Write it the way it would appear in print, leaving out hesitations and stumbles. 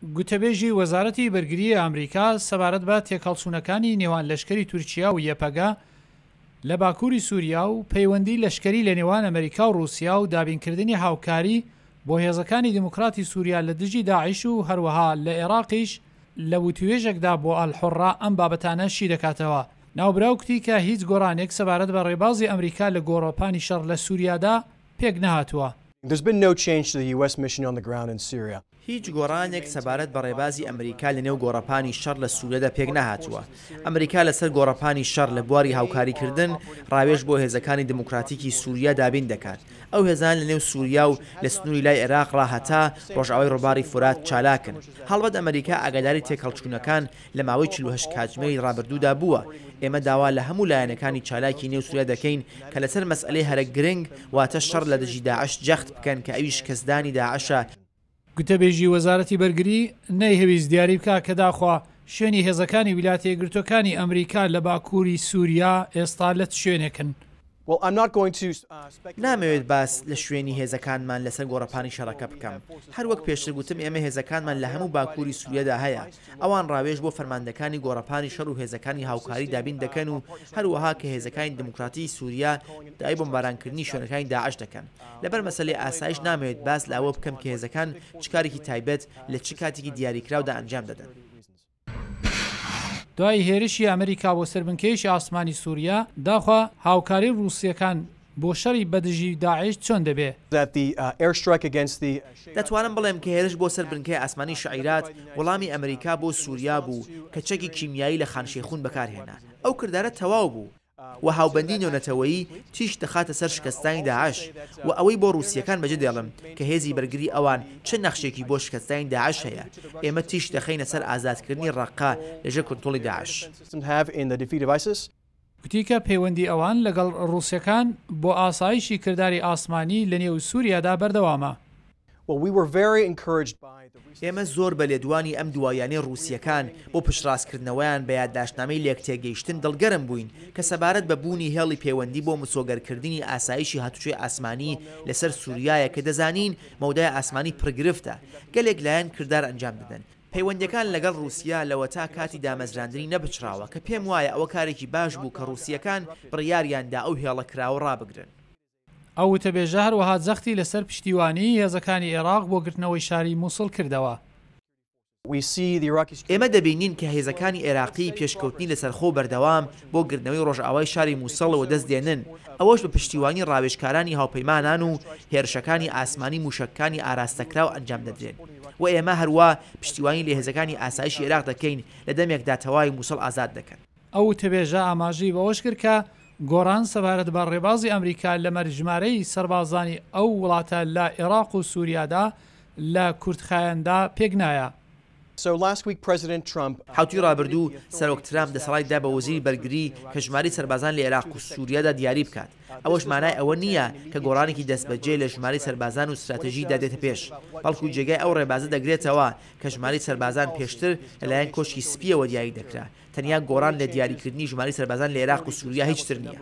گوتەبێژی وەزارەتی بەرگریی ئەمریکا سەبارەت بە تێکەڵچوونەکانی نێوان لەشکری تورکیا و یەپەگا لە باکووری سووریا و پەیوەندی لەشکری لە نێوان ئەمریکا و رووسیا و دابینکردنی هاوکاری بۆ هێزەکانی دموکراتی سووریا لە دژی داعیش و هەروەها لە عێراقیش لە وتوێژێکدا بۆ ئەلحوڕا ئەم بابەتانە شی دەکاتەوە. ناوبراو کوتی کە هیچ گۆڕانێک سەبارەت بە ڕێبازی ئەمریکا لە گۆڕەپانی شەڕ لە سووریادا پێک نەهاتووە. There's been no change to the U.S. mission on the ground in Syria. هیچ گۆڕانێک سەبارەت بە ڕێبازی ئەمریکا لە نێو گۆڕەپانی شەڕ لە سووریادا پێک نەهاتووە. ئەمریکا لەسەر گۆڕەپانی شەڕ لە بواری هاوکاریکردن ڕاوێژ بۆ هێزەکانی دموکراتیکی سووریا دابین دەکات. ئەو هێزان لە نێو سووریا و لە سنووری لای عێراق ڕاهەتا ڕۆژئاوای ڕووباری فورات چالاکن. هەڵبەت ئەمریکا ئاگاداری تێکەڵچوونەکان لە ماوەی 48 کاتژمێری ڕابردوودا بووە. ئێمە داوا لە هەموو لایەنەکانی چالاکی نێو سووریا دەکەین کە لەسەر مەسئلەی هەرە گرنگ واتە شەڕ لە دژی داعش جەخت بکەن کە ئەویش کەسدانی داعشە. گوتەبێژی وەزارەتی بەرگری نەیهەویست دیاری بکات کە داخوا شوێنی هێزەکانی ویلایەتە یەکگرتووەکانی ئەمریکا لە باکووری سووریا ئێستا لە شوێنێکن. نامەوێت باس لە شوێنی هێزەکانمان لەسەر گۆڕەپانی شەڕەکە بکەم. هەروەک پێشتر گوتم ئێمە هێزەکانمان لە هەموو باکووری سووریادا هەیە. ئەوان ڕاوێژ بۆ فەرماندەکانی گۆڕەپانی شەڕ و هێزەکانی هاوکاری دابین دەکەن و هەروەها کە هێزەکانی دموکراتی سووریا دای بۆمبارانکردنی شوێنەکانی داعش دەکەن. لەبەر مەسەلەی ئاسایش نامەوێت باس لە ئەوە بکەم کە هێزەکان چ کارێکی تایبەت لە چ کاتێکی دیاریکراودا ئەنجام دەدەن. دوای هێرشی ئەمریکا بۆ سەربنکەیشی ئاسمانی سووریا داخوا هاوکاری رووسیەکان بۆ شەڕی بەدژی داعش چۆن دەبێ؟ دەتوانم بڵێم کە هێرش بۆ سەربنکەی ئاسمانی شعیرات وەڵامی ئەمریکا بۆ سووریا بوو کە چەکی کیمیایی لە خانشێخون بەکارهێنا. ئەو کردارە تەواو بوو و هاوبەندی نێونەتەوەیی تیش دەخاتە سەر شکستانی داعش و ئەوەی بۆ رووسیەکان بەجێ دێڵم کە هێزی بەرگری ئەوان چه نەخشێکی بۆ شکستانی داعش هەیە. ئێمە تیش دەخەینە سەر ئازادکردنی ڕەقا لەژێر کۆنتڕۆڵی داعش. گوتی کە پەیوەندی ئەوان لەگەڵ ڕووسیەکان بۆ ئاسایشی کردداری ئاسمانی لە نێو سووریادا بەردەوامە. ئێمە زۆر بە لێدوانی ئەم دوایانەی رووسیەکان بۆ پشتڕاستکردنەوەیان بە یادداشتنامەی لێکتێگەیشتن دڵگەرم بووین کە سەبارەت بە بوونی هێڵی پەیوەندی بۆ مسۆگەرکردنی ئاسایشی هاتوچۆی ئاسمانی لەسەر سووریایە کە دەزانین مەودای ئاسمانی پرگرفتە گەلێک لایەن کردار ئەنجام بدەن. پەیوەندیەکان لەگەڵ رووسیا لەوە تا کاتی دامەزراندنی نەبچراوە کە پێم وایە ئەوە کارێکی باش بوو کە رووسیەکان بڕیاریاندا ئەو هێڵە کراوە ڕابگرن. ئەو وتەبێژە هەروەها جەختی لەسەر پشتیوانی هێزەکانی عێراق بۆ گرتنەوەی شاری مووسڵ کردەوە. ئێمە دەبینین کە هێزەکانی عێراقی پێشکەوتنی لەسەرخۆ بەردەوام بۆ گرتنەوەی ڕۆژئاوای شاری مووسڵەوە دەست دێنن. ئەوەش بە پشتیوانی ڕاوێژکارانی هاوپەیمانان و هێرشەکانی ئاسمانی موشکەکانی ئاراستەکراو ئەنجام دەدرێن. و ئێمە هەروە پشتیوانی لە هێزەکانی ئاسایشی عێراق دەکەین لە دەمێکدا تەواوی مووسڵ ئازاد دەکەن. ئەو وتەبێژە ئاماژەی بەوەش کرد کە گۆڕان سەبارەت بە ڕێبازی ئەمریکا لە مەرجمارەی سەربازانی ئەو وڵاتە لە عێراق و سووریادا لە کوردخایەندا پێک نایە. حوتی ڕابردوو سەرۆک ترامپ دەسەڵاتیدا بە وەزیری بەرگری کە ژماری سەربازان لە عێراق و سووریادا دیاری بکات. ئەوەش مانای ئەوە نییە کە گۆڕانێکی دەستبەجێ لە ژماری سەربازان و استراتژیدا دێتە پێش، بەڵکو جێگای ئەو ڕێبازە دەگرێتەوە کە ژماری سەربازان پێشتر لەلایەن کۆشکی سپیەوە دیاری دەکرا. تەنیا گۆڕان لە دیاریکردنی ژماری سەربازان لە عێراق و سووریا هیچ تر نییە.